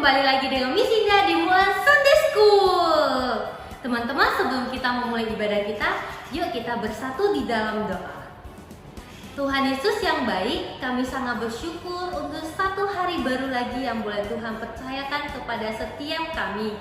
Kembali lagi dengan Miss Indah di Mulan Sunday School. Teman-teman, sebelum kita memulai ibadah kita, yuk kita bersatu di dalam doa. Tuhan Yesus yang baik, kami sangat bersyukur untuk satu hari baru lagi yang boleh Tuhan percayakan kepada setiap kami.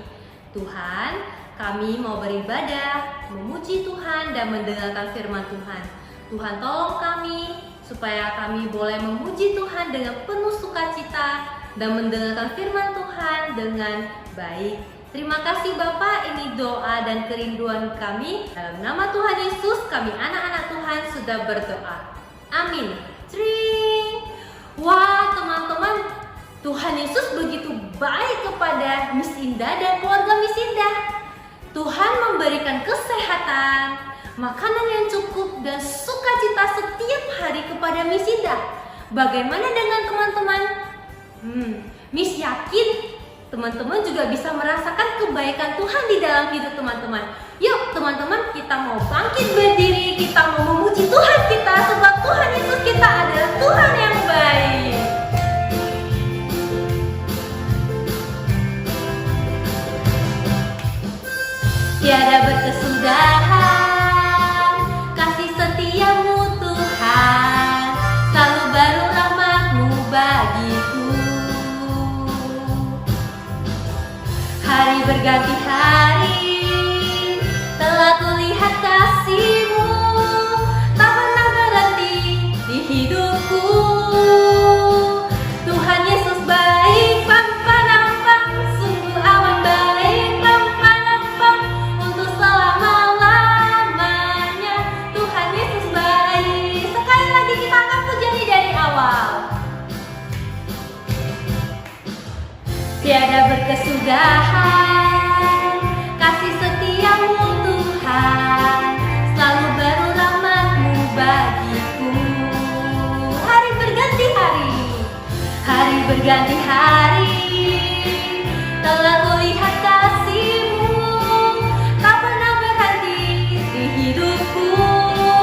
Tuhan, kami mau beribadah, memuji Tuhan dan mendengarkan firman Tuhan. Tuhan tolong kami supaya kami boleh memuji Tuhan dengan penuh sukacita dan mendengarkan firman Tuhan dengan baik. Terima kasih Bapak, ini doa dan kerinduan kami. Dalam nama Tuhan Yesus, kami anak-anak Tuhan sudah berdoa. Amin. Tring. Wah teman-teman, Tuhan Yesus begitu baik kepada Miss Indah dan keluarga Miss Indah. Tuhan memberikan kesehatan, makanan yang cukup dan sukacita setiap hari kepada Miss Indah. Bagaimana dengan teman-teman? Miss yakin teman-teman juga bisa merasakan kebaikan Tuhan di dalam hidup teman-teman. Yuk teman-teman, kita mau bangkit berdiri, kita mau memuji Tuhan kita, sebab Tuhan Yesus kita adalah Tuhan yang baik. Tiada berkesudahan kasih setiamu Tuhan, selalu baru rahmat-Mu bagiku. Hari berganti hari, telah kulihat kasih-Mu, tak pernah berhenti di hidupku. Tuhan Yesus baik, pampang-pampang, sungguh amat baik, pampang-pampang, untuk selama-lamanya. Tuhan Yesus baik. Sekali lagi kita akan pujinya dari awal. Tiada berkesudahan kasih setiamu Tuhan, selalu baru rahmat-Mu bagiku. Hari berganti hari, telah kulihat kasih-Mu, tak pernah berhenti di hidupku.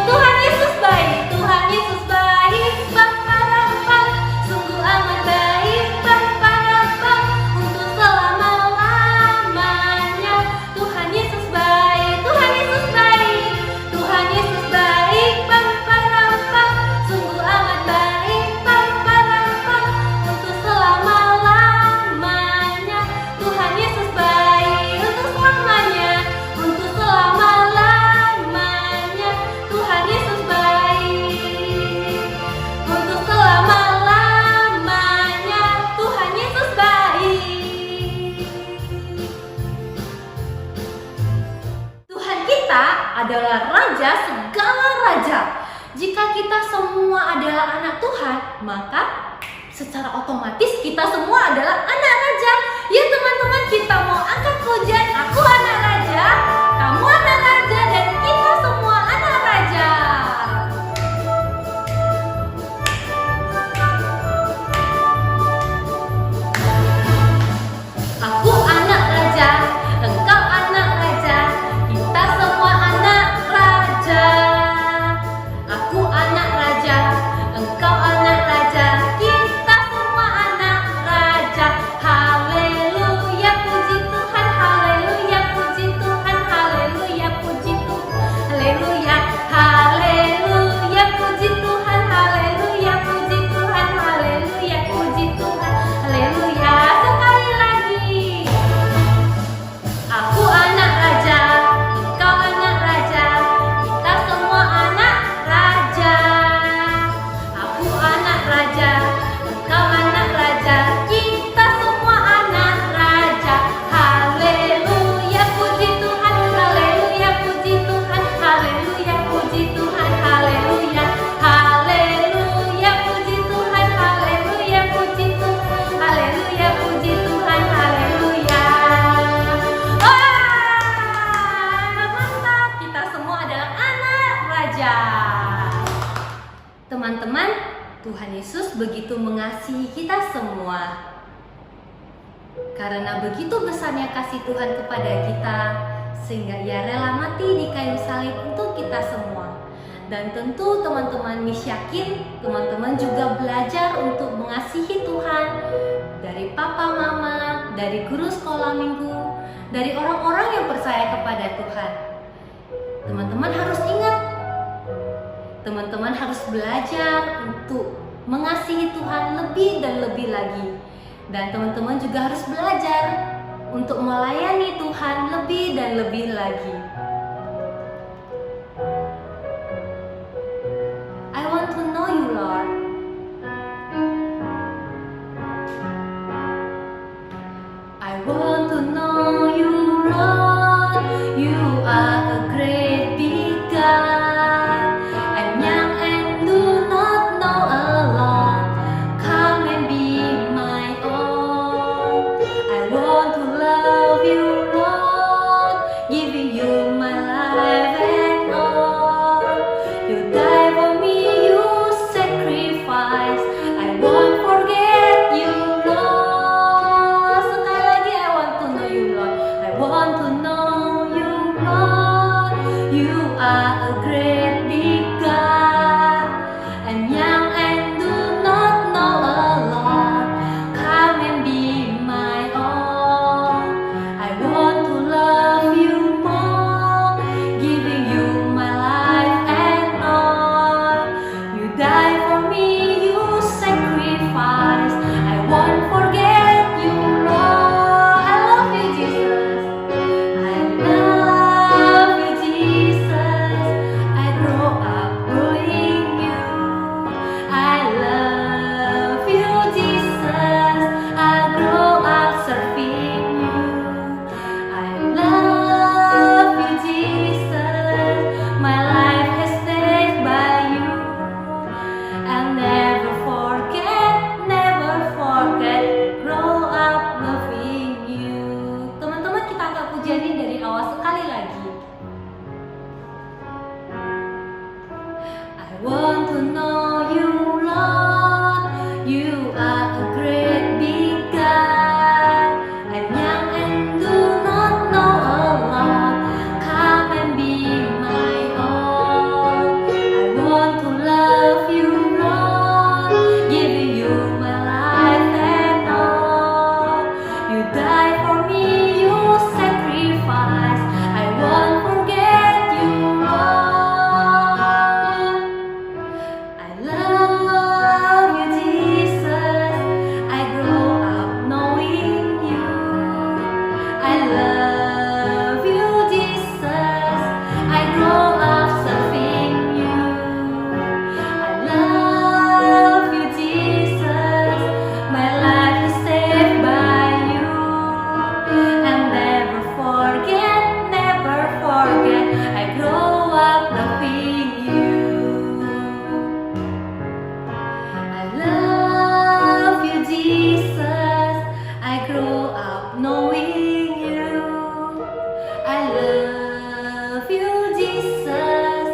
Tuhan Yesus baik, Tuhan Yesus baik, pampang-pampang, sungguh amat baik, pampang-pampang, untuk selama-lamanya. Tuhan Yesus baik, Tuhan Yesus baik, Tuhan Yesus baik, pampang-pampang, sungguh amat baik, pampang-pampang, untuk selama-lamanya. Tuhan Yesus baik, untuk selamanya, untuk selama-lamanya. Tuhan Yesus baik, untuk selama-lamanya. Tuhan Yesus baik. Tuhan kita adalah Raja segala raja. Jika kita semua adalah anak Tuhan, maka secara otomatis kita semua adalah anak raja. Ya teman-teman, kita mau angkat pujian, aku anak raja, kamu anak raja, dan kita semua anak raja. Aku anak raja, engkau anak raja, kita semua anak raja. Aku anak raja, engkau anak raja, kita semua anak raja. Haleluya, puji Tuhan, haleluya, puji Tuhan, haleluya, puji Tuhan, haleluya, haleluya, puji Tuhan, haleluya, puji Tuhan, haleluya, puji Tuhan, haleluya. Sekali lagi. Aku anak raja, engkau anak raja, kita semua anak raja. Aku anak raja, engkau anak raja, kita semua anak raja. Haleluya, puji Tuhan, haleluya, puji Tuhan, haleluya, puji Tuhan, haleluya, haleluya, puji Tuhan, haleluya, puji Tuhan, haleluya, puji Tuhan, haleluya. Wah, mantap, kita semua adalah anak raja. Teman-teman, Tuhan Yesus begitu mengasihi kita semua. Karena begitu besarnya kasih Tuhan kepada kita, sehingga Ia rela mati di kayu salib untuk kita semua. Dan tentu teman-teman Miss yakin teman-teman juga belajar untuk mengasihi Tuhan dari papa mama, dari guru sekolah minggu, dari orang-orang yang percaya kepada Tuhan. Teman-teman harus ingat, teman-teman harus belajar untuk mengasihi Tuhan lebih dan lebih lagi. Dan teman-teman juga harus belajar untuk melayani Tuhan lebih dan lebih lagi. I want to know you, Lord. I want to know you, Lord. You are a great big God. I'm young and do not know a lot. Come and be my all. I want to love you, Lord, giving you my life and all. You die for me, you sacrifice. I won't forget you, Lord. Sekali lagi, I want to know you, Lord. I want to know you, Lord. You are a great big God. I'm young and do not know a lot. Come and be my all. I want to love you more, giving you my life and all. You die for me, you sacrifice. I won't forget you, Lord. I love you, Jesus. I love you, Jesus. I grow up knowing you. I love you, Jesus. I grow up serving you. I love you, Jesus. My life has stayed by you. I'll never forget, grow up loving you. Teman-teman, kita angkat pujian ini dari awal sekali lagi. I want to know you, Lord. You are a great big God. I'm young and do not know a lot. Come and be my all. I want to love you, Lord, giving you my life and all. You die for me, you sacrifice. I won't forget you, Lord. I love you, Jesus. I grow up knowing you. I love you, Jesus. I grow up serving you. I love you, Jesus. My life is saved by you. I'll never forget. I grow up loving you. I love you, Jesus. I grow up knowing you. I love you, Jesus.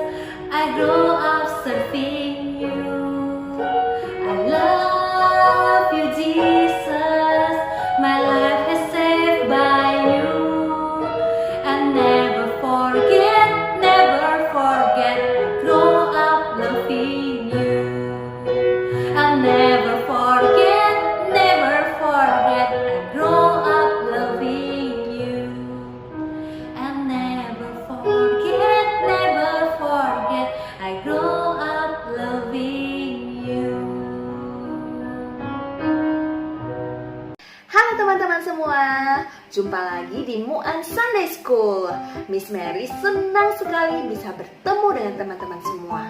I grow up serving you. I love you, Jesus. My life is saved by you. I'll never forget. I grow up loving you. I'll never forget. I grow up loving you. I'll never forget. I grow up loving you. Halo teman-teman semua, jumpa lagi di Muan Sunday School. Miss Mary senang sekali bisa bertemu dengan teman-teman semua.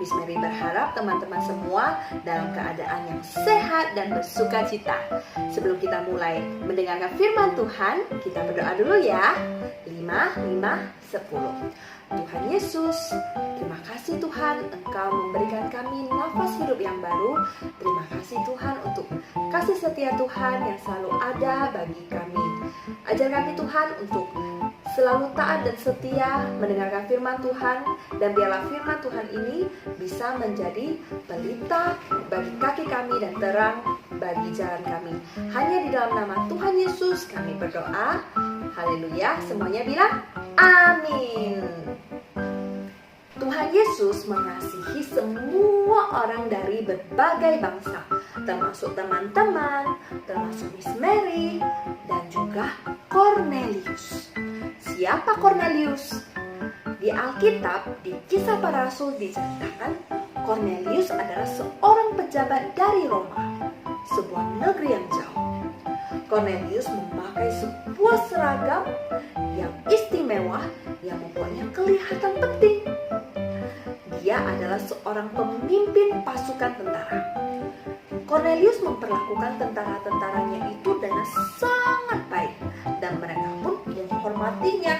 Miss Mary berharap teman-teman semua dalam keadaan yang sehat dan bersuka cita. Sebelum kita mulai mendengarkan firman Tuhan, kita berdoa dulu ya. 5, 10. Tuhan Yesus, terima kasih Tuhan, Engkau memberikan kami nafas hidup yang baru. Terima kasih Tuhan untuk kasih setia Tuhan yang selalu ada bagi kami. Ajar kami Tuhan untuk selalu taat dan setia mendengarkan firman Tuhan, dan biarlah firman Tuhan ini bisa menjadi pelita bagi kaki kami dan terang bagi jalan kami. Hanya di dalam nama Tuhan Yesus kami berdoa. Haleluya, semuanya bilang amin. Tuhan Yesus mengasihi semua orang dari berbagai bangsa. termasuk teman-teman, termasuk Miss Mary, dan juga Cornelius. Siapa Cornelius? Di Alkitab, di Kisah Para Rasul diceritakan Cornelius adalah seorang pejabat dari Roma, sebuah negeri yang jauh. Cornelius memakai sebuah seragam yang istimewa yang membuatnya kelihatan penting. Dia adalah seorang pemimpin pasukan tentara. Cornelius memperlakukan tentara-tentaranya itu dengan sangat baik dan mereka pun menghormatinya.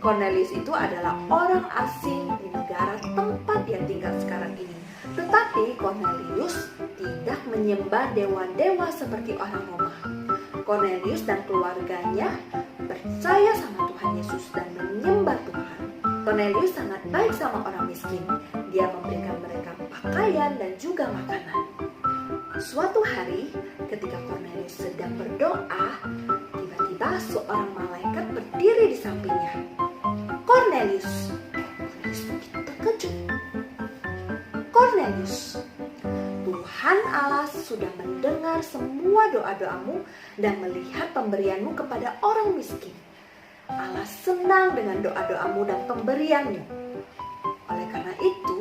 Cornelius itu adalah orang asing di negara tempat dia tinggal sekarang ini. Tetapi Cornelius tidak menyembah dewa-dewa seperti orang Roma. Cornelius dan keluarganya percaya sama Tuhan Yesus dan menyembah Tuhan. Cornelius sangat baik sama orang miskin. Dia memberikan mereka pakaian dan juga makanan. Suatu hari ketika Cornelius sedang berdoa, tiba-tiba seorang malaikat berdiri di sampingnya. Cornelius begitu terkejut. Cornelius, Tuhan Allah sudah mendengar semua doa-doamu dan melihat pemberianmu kepada orang miskin. Allah senang dengan doa-doamu dan pemberianmu. Oleh karena itu,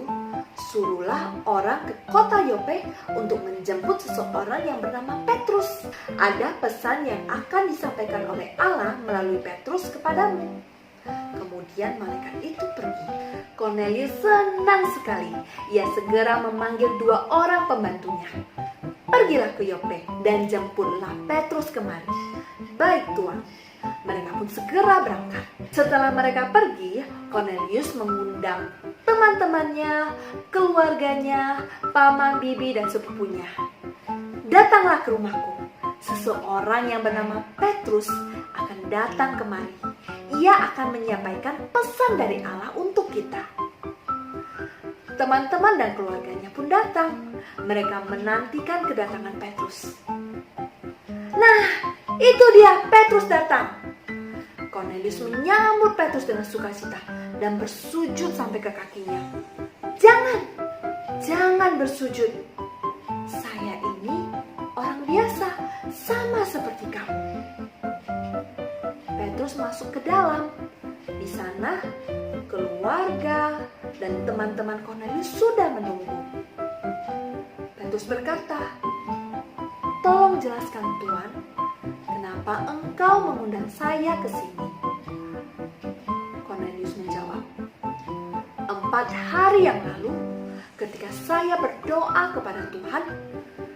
suruhlah orang ke kota Yope untuk menjemput seseorang yang bernama Petrus. Ada pesan yang akan disampaikan oleh Allah melalui Petrus kepadamu. Kemudian malaikat itu pergi. Cornelius senang sekali. Ia segera memanggil 2 orang pembantunya. Pergilah ke Yope dan jemputlah Petrus kemari. Baik Tuan. Mereka pun segera berangkat. Setelah mereka pergi, Cornelius mengundang teman-temannya, keluarganya, paman, bibi, dan sepupunya. Datanglah ke rumahku. Seseorang yang bernama Petrus akan datang kemari. Ia akan menyampaikan pesan dari Allah untuk kita. Teman-teman dan keluarganya pun datang. Mereka menantikan kedatangan Petrus. Nah, itu dia, Petrus datang. Cornelius menyambut Petrus dengan sukacita dan bersujud sampai ke kakinya. Jangan bersujud. Saya ini orang biasa, sama seperti kamu. Petrus masuk ke dalam. Di sana, keluarga dan teman-teman Cornelius sudah menunggu. Petrus berkata, "Tolong jelaskan Tuan, kenapa engkau mengundang saya ke sini?" Cornelius menjawab, 4 hari yang lalu, ketika saya berdoa kepada Tuhan,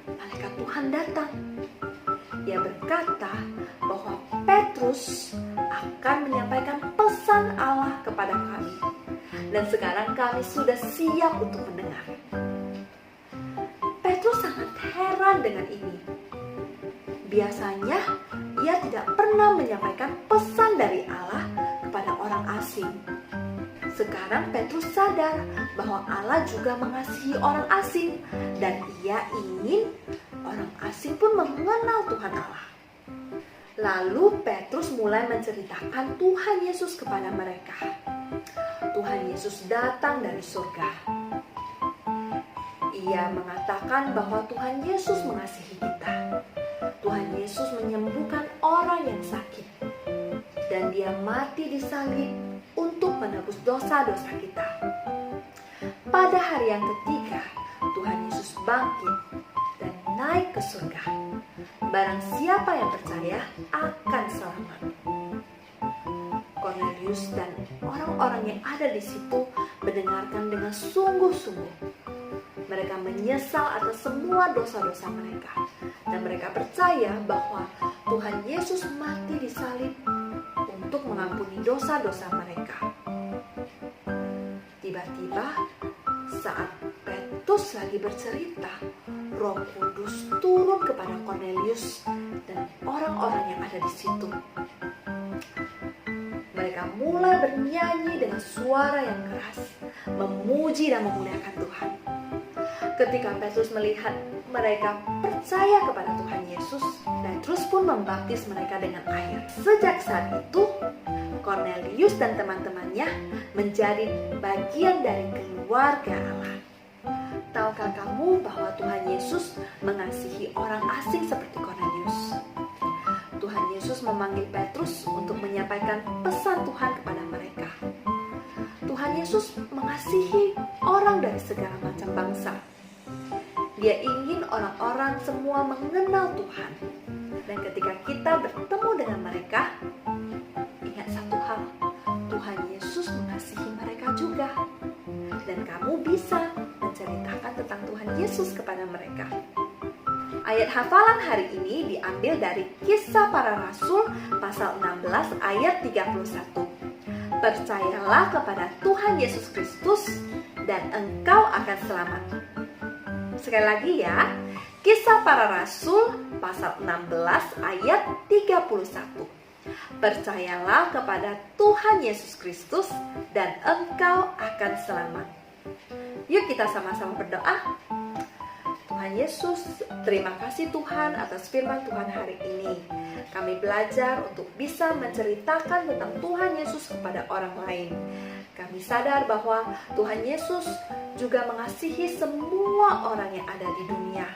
malaikat Tuhan datang. Ia berkata bahwa Petrus akan menyampaikan pesan Allah kepada kami. Dan sekarang kami sudah siap untuk mendengar. Petrus sangat heran dengan ini. Biasanya ia tidak pernah menyampaikan pesan dari Allah kepada orang asing. Sekarang Petrus sadar bahwa Allah juga mengasihi orang asing dan ia ingin orang asing pun mengenal Tuhan Allah. Lalu Petrus mulai menceritakan Tuhan Yesus kepada mereka. Tuhan Yesus datang dari surga. Ia mengatakan bahwa Tuhan Yesus mengasihi kita. Tuhan Yesus menyembuhkan orang yang sakit. Dan dia mati di salib untuk menebus dosa-dosa kita. Pada hari yang ketiga, Tuhan Yesus bangkit dan naik ke surga. Barang siapa yang percaya akan selamat. Cornelius dan orang-orang yang ada di situ mendengarkan dengan sungguh-sungguh. Mereka menyesal atas semua dosa-dosa mereka. Dan mereka percaya bahwa Tuhan Yesus mati di salib untuk mengampuni dosa-dosa mereka. Tiba-tiba saat Petrus lagi bercerita, Roh Kudus turun kepada Cornelius dan orang-orang yang ada di situ. Mereka mulai bernyanyi dengan suara yang keras, memuji dan memuliakan Tuhan. Ketika Petrus melihat mereka percaya kepada Tuhan Yesus, Petrus pun membaptis mereka dengan air. Sejak saat itu, Cornelius dan teman-temannya menjadi bagian dari keluarga Allah. Tahukah kamu bahwa Tuhan Yesus mengasihi orang asing seperti Kornelius? Tuhan Yesus memanggil Petrus untuk menyampaikan pesan Tuhan kepada mereka. Tuhan Yesus mengasihi orang dari segala macam bangsa. Dia ingin orang-orang semua mengenal Tuhan. Dan ketika kita bertemu dengan mereka, ingat satu hal, Tuhan Yesus mengasihi mereka juga. Dan kamu bisa menceritakan tentang Tuhan Yesus kepada mereka. Ayat hafalan hari ini diambil dari Kisah Para Rasul pasal 16 ayat 31. Percayalah kepada Tuhan Yesus Kristus dan engkau akan selamat. Sekali lagi ya, Kisah Para Rasul pasal 16 ayat 31. Percayalah kepada Tuhan Yesus Kristus dan engkau akan selamat. Yuk kita sama-sama berdoa. Tuhan Yesus, terima kasih Tuhan atas firman Tuhan hari ini. Kami belajar untuk bisa menceritakan tentang Tuhan Yesus kepada orang lain. Kami sadar bahwa Tuhan Yesus juga mengasihi semua orang yang ada di dunia.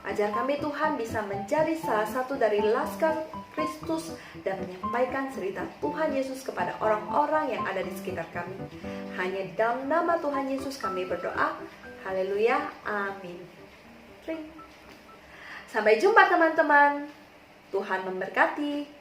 Ajar kami Tuhan bisa menjadi salah satu dari laskar Kristus dan menyampaikan cerita Tuhan Yesus kepada orang-orang yang ada di sekitar kami. Hanya di dalam nama Tuhan Yesus kami berdoa. Haleluya, amin. Sampai jumpa teman-teman. Tuhan memberkati.